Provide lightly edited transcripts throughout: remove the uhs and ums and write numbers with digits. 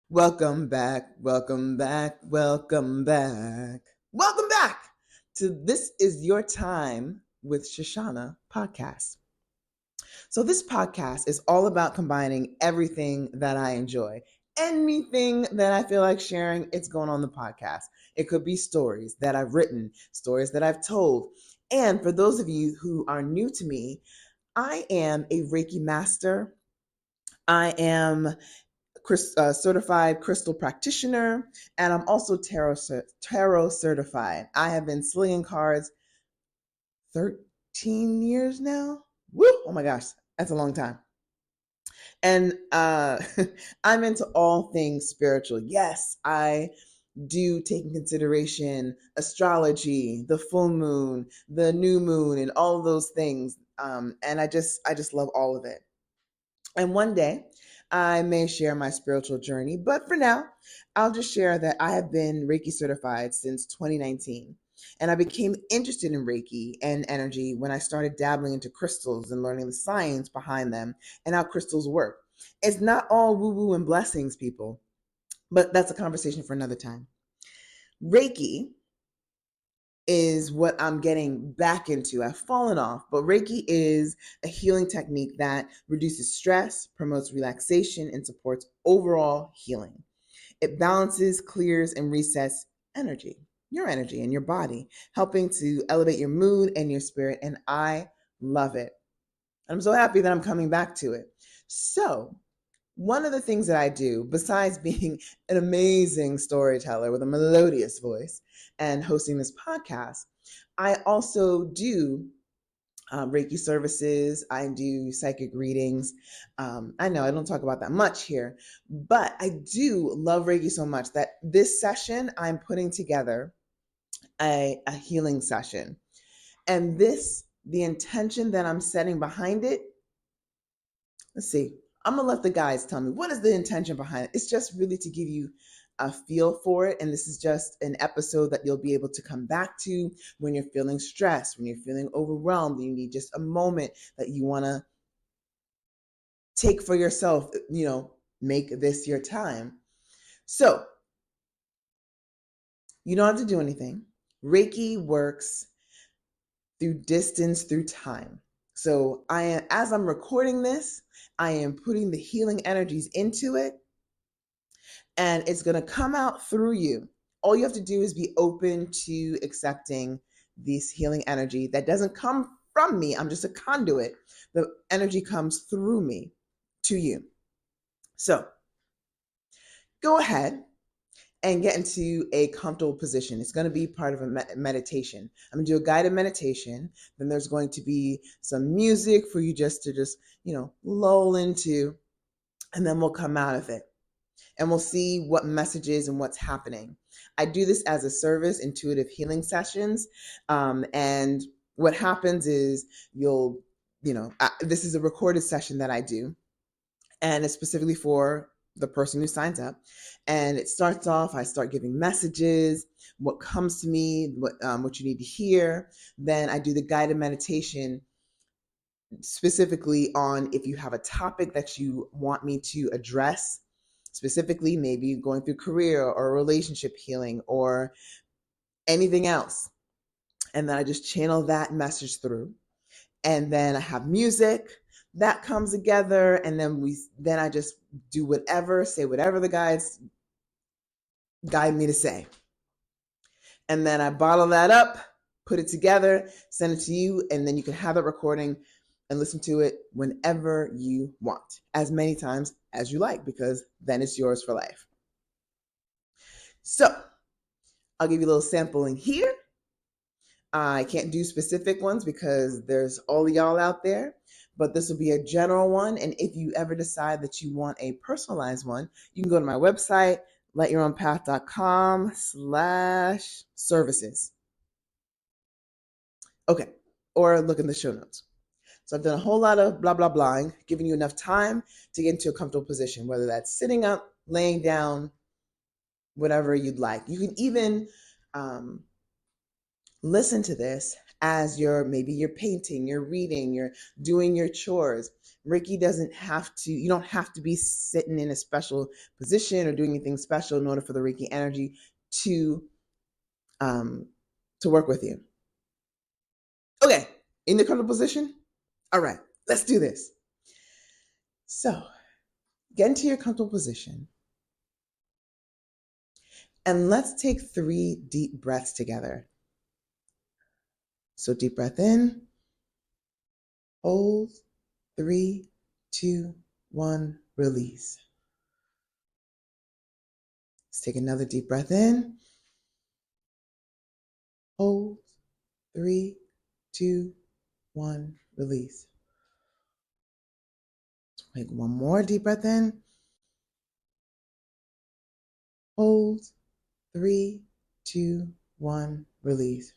Welcome back, welcome back, welcome back. Welcome back to This Is Your Time with ChaChanna podcast. So, this podcast is all about combining everything that I enjoy. Anything that I feel like sharing, it's going on the podcast. It could be stories that I've written, stories that I've told. And for those of you who are new to me, I am a Reiki master. I am certified crystal practitioner, and I'm also tarot certified. I have been slinging cards 13 years now. Woo! Oh my gosh, that's a long time. And I'm into all things spiritual. Yes, I do take in consideration astrology, the full moon, the new moon, and all of those things. And I just love all of it. And one day I may share my spiritual journey, but for now, I'll just share that I have been Reiki certified since 2019. And I became interested in Reiki and energy when I started dabbling into crystals and learning the science behind them and how crystals work. It's not all woo woo and blessings, people, but that's a conversation for another time. Reiki is what I'm getting back into. I've fallen off, but Reiki is a healing technique that reduces stress, promotes relaxation, and supports overall healing. It balances, clears, and resets your energy and your body, helping to elevate your mood and your spirit. And I love it. I'm so happy that I'm coming back to it. So, one of the things that I do, besides being an amazing storyteller with a melodious voice and hosting this podcast, I also do Reiki services. I do psychic readings. I know I don't talk about that much here, but I do love Reiki so much that this session I'm putting together a healing session. And the intention that I'm setting behind it, let's see. I'm gonna let the guys tell me what is the intention behind it. It's just really to give you a feel for it, and this is just an episode that you'll be able to come back to when you're feeling stressed, when you're feeling overwhelmed, and you need just a moment that you want to take for yourself. Make this your time. So you don't have to do anything. Reiki works through distance, through time. So as I'm recording this, I am putting the healing energies into it, and it's going to come out through you. All you have to do is be open to accepting this healing energy that doesn't come from me. I'm just a conduit. The energy comes through me to you. So go ahead and get into a comfortable position. It's going to be part of a meditation. I'm going to do a guided meditation. Then there's going to be some music for you to lull into, and then we'll come out of it. And we'll see what messages and what's happening. I do this as a service, intuitive healing sessions. And what happens is this is a recorded session that I do. And it's specifically for the person who signs up. And it starts off, I start giving messages, what comes to me, what you need to hear. Then I do the guided meditation specifically on if you have a topic that you want me to address. Specifically, maybe going through career or relationship healing or anything else. And then I just channel that message through. And then I have music that comes together. And then I just do say whatever the guides guide me to say. And then I bottle that up, put it together, send it to you, and then you can have that recording and listen to it whenever you want, as many times as you like, because then it's yours for life. So I'll give you a little sampling here. I can't do specific ones because there's all of y'all out there, but this will be a general one. And if you ever decide that you want a personalized one, you can go to my website, letyourownpath.com/services. Okay. Or look in the show notes. So I've done a whole lot of blah, blah, blahing, giving you enough time to get into a comfortable position, whether that's sitting up, laying down, whatever you'd like. You can even listen to this as maybe you're painting, you're reading, you're doing your chores. Reiki doesn't have to, you don't have to be sitting in a special position or doing anything special in order for the Reiki energy to work with you. Okay, in the comfortable position? All right, let's do this. So get into your comfortable position and let's take 3 deep breaths together. So deep breath in, hold, 3, 2, 1, release. Let's take another deep breath in, hold, 3, 2, 1, release. Take one more deep breath in, hold, 3, 2, 1, release.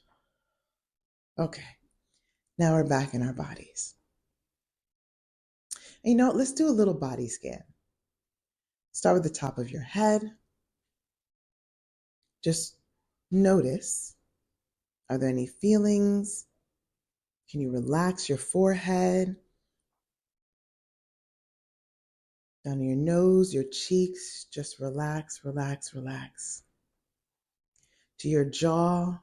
Okay, now we're back in our bodies. And let's do a little body scan. Start with the top of your head. Just notice, are there any feelings? Can you relax your forehead? Down your nose, your cheeks, just relax, relax, relax. To your jaw,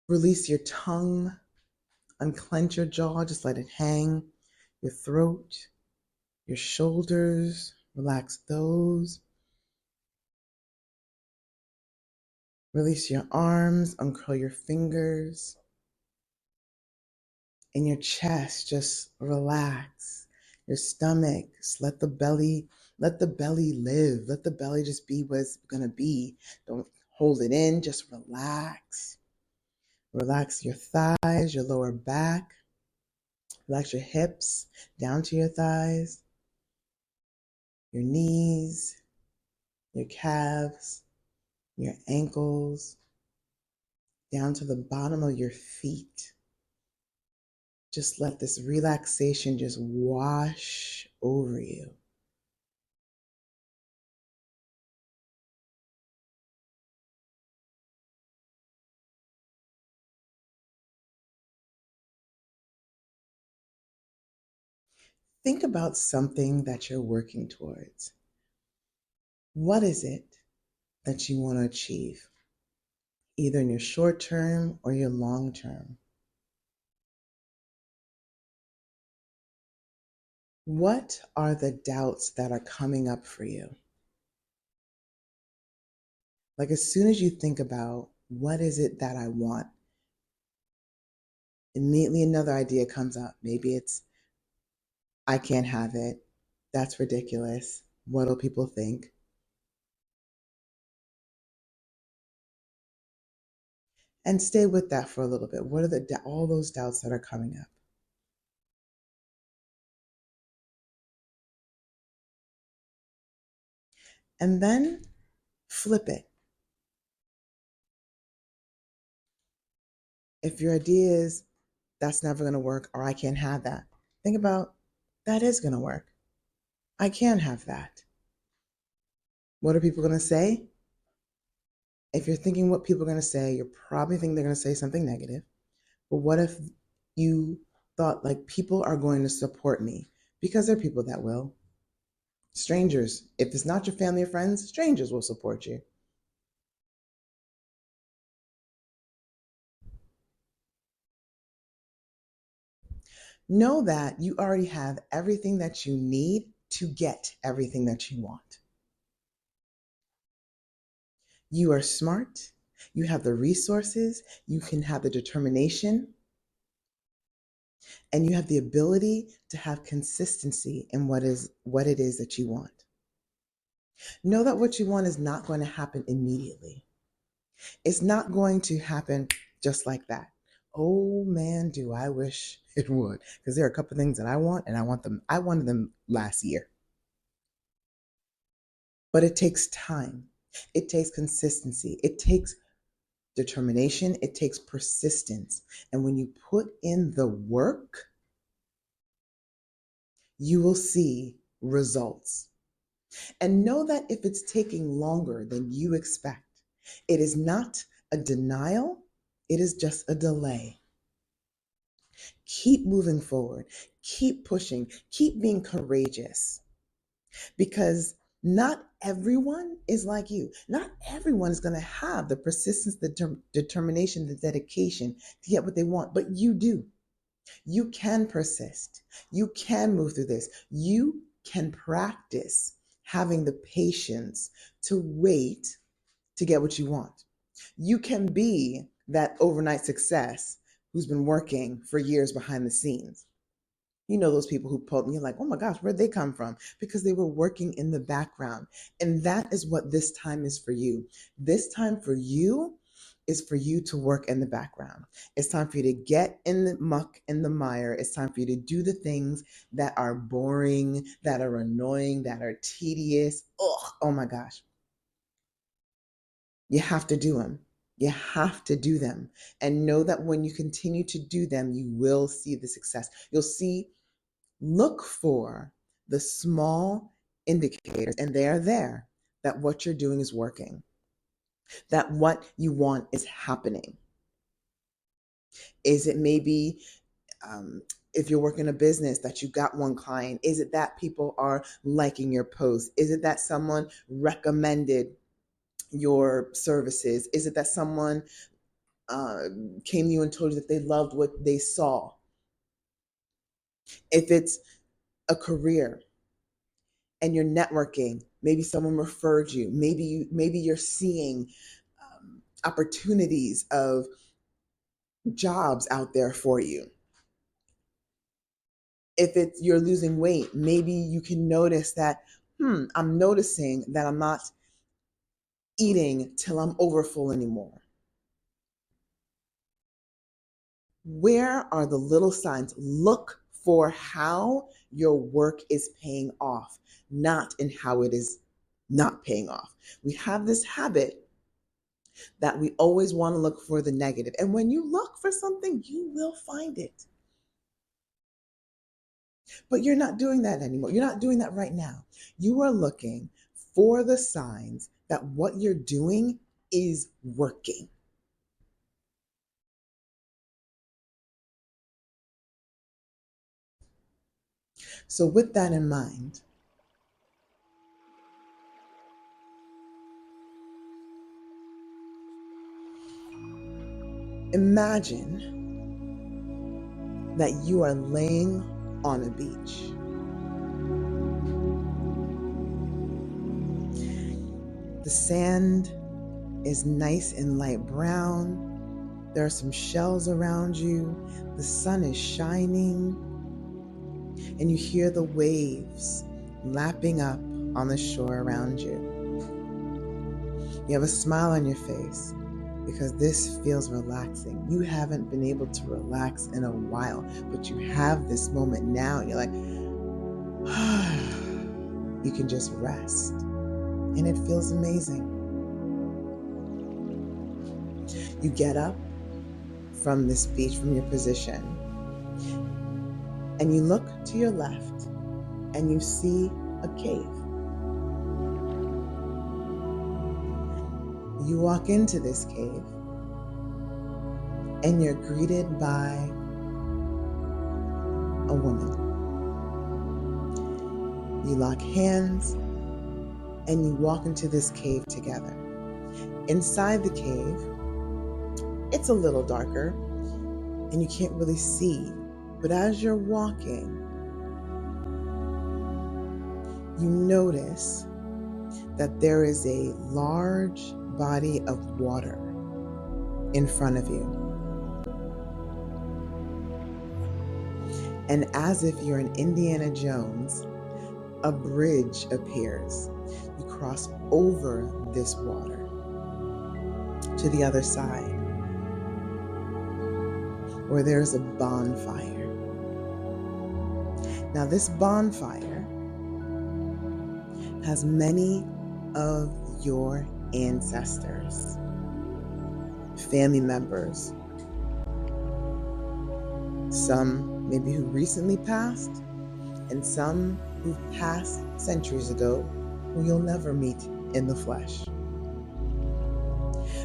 release your tongue, unclench your jaw, just let it hang. Your throat, your shoulders, relax those. Release your arms, uncurl your fingers. In your chest, just relax. Your stomach, just let the belly live. Let the belly just be what it's gonna be. Don't hold it in, just relax. Relax your thighs, your lower back. Relax your hips down to your thighs, your knees, your calves, your ankles, down to the bottom of your feet. Just let this relaxation just wash over you. Think about something that you're working towards. What is it that you want to achieve, either in your short term or your long term? What are the doubts that are coming up for you? Like as soon as you think about what is it that I want, immediately another idea comes up. Maybe it's, I can't have it. That's ridiculous. What do people think? And stay with that for a little bit. What are all those doubts that are coming up? And then flip it. If your idea is, that's never going to work, or I can't have that, think about, that is going to work. I can have that. What are people going to say? If you're thinking what people are going to say, you're probably thinking they're going to say something negative. But what if you thought, like, people are going to support me? Because there are people that will. Strangers, if it's not your family or friends, strangers will support you. Know that you already have everything that you need to get everything that you want. You are smart. You have the resources. You can have the determination. And you have the ability to have consistency in what it is that you want. Know that what you want is not going to happen immediately. It's not going to happen just like that. Oh man, do I wish it would. Because there are a couple of things that I want, and I wanted them last year. But it takes time. It takes consistency. It takes determination. It takes persistence. And when you put in the work, you will see results. And know that if it's taking longer than you expect, it is not a denial, It is just a delay. Keep moving forward. Keep pushing. Keep being courageous, because not everyone is like you. Not everyone is going to have the persistence, the determination, the dedication to get what they want, but you do. You can persist. You can move through this. You can practice having the patience to wait to get what you want. You can be that overnight success who's been working for years behind the scenes. You know those people who pulled and you're like, oh my gosh, where'd they come from? Because they were working in the background. And that is what this time is for you. This time for you is for you to work in the background. It's time for you to get in the muck and the mire. It's time for you to do the things that are boring, that are annoying, that are tedious. Oh my gosh. You have to do them. You have to do them. And know that when you continue to do them, you will see the success. You'll see, look for the small indicators, and they are there, that what you're doing is working, that what you want is happening. Is it maybe if you're working a business that you got one client? Is it that people are liking your posts? Is it that someone recommended your services? Is it that someone came to you and told you that they loved what they saw? If it's a career and you're networking, maybe someone referred you, maybe you're seeing opportunities of jobs out there for you. If it's you're losing weight, maybe you can notice that, I'm noticing that I'm not eating till I'm overfull anymore. Where are the little signs? Look for how your work is paying off, not in how it is not paying off. We have this habit that we always want to look for the negative. And when you look for something, you will find it. But you're not doing that anymore. You're not doing that right now. You are looking for the signs that what you're doing is working. So with that in mind, imagine that you are laying on a beach. The sand is nice and light brown. There are some shells around you. The sun is shining, and you hear the waves lapping up on the shore around you. You have a smile on your face because this feels relaxing. You haven't been able to relax in a while, but you have this moment now, and you're like, you can just rest, and it feels amazing. You get up from this beach, from your position, and you look to your left, and you see a cave. You walk into this cave, and you're greeted by a woman. You lock hands, and you walk into this cave together. Inside the cave, it's a little darker, and you can't really see. But as you're walking, you notice that there is a large body of water in front of you. And as if you're in Indiana Jones, a bridge appears. You cross over this water to the other side, where there's a bonfire. Now, this bonfire has many of your ancestors, family members, some maybe who recently passed, and some who passed centuries ago, who you'll never meet in the flesh.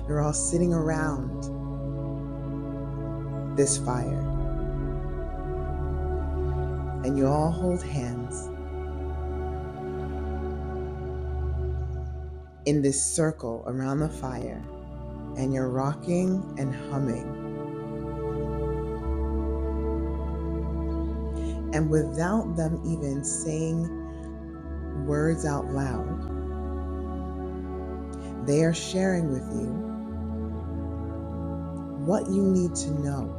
They're all sitting around this fire. And you all hold hands in this circle around the fire, and you're rocking and humming. And without them even saying words out loud, they are sharing with you what you need to know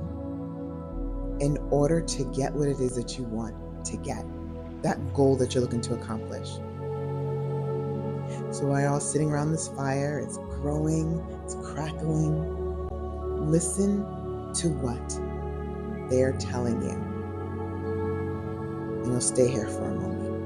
in order to get what it is that you want to get, that goal that you're looking to accomplish. So while you're all sitting around this fire, it's growing, it's crackling. Listen to what they're telling you. And you'll stay here for a moment.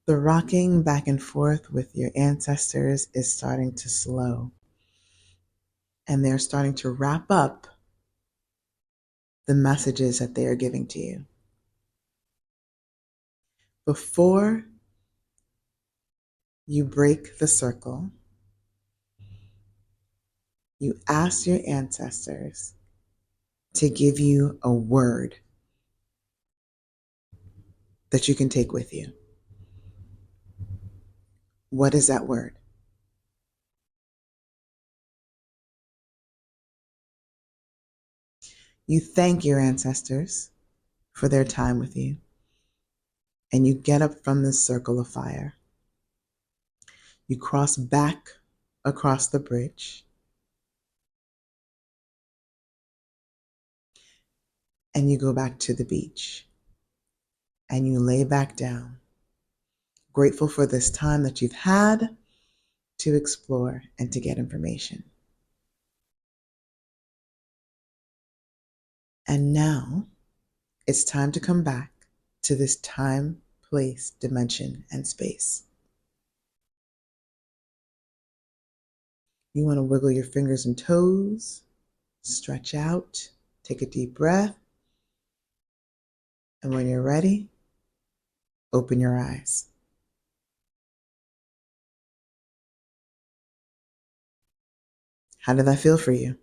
The rocking back and forth with your ancestors is starting to slow, and they're starting to wrap up the messages that they are giving to you. Before you break the circle, you ask your ancestors to give you a word that you can take with you. What is that word? You thank your ancestors for their time with you, and you get up from this circle of fire. You cross back across the bridge, and you go back to the beach, and you lay back down, grateful for this time that you've had to explore and to get information. And now it's time to come back to this time, place, dimension, and space. You want to wiggle your fingers and toes, stretch out, take a deep breath, and when you're ready, open your eyes. How did that feel for you?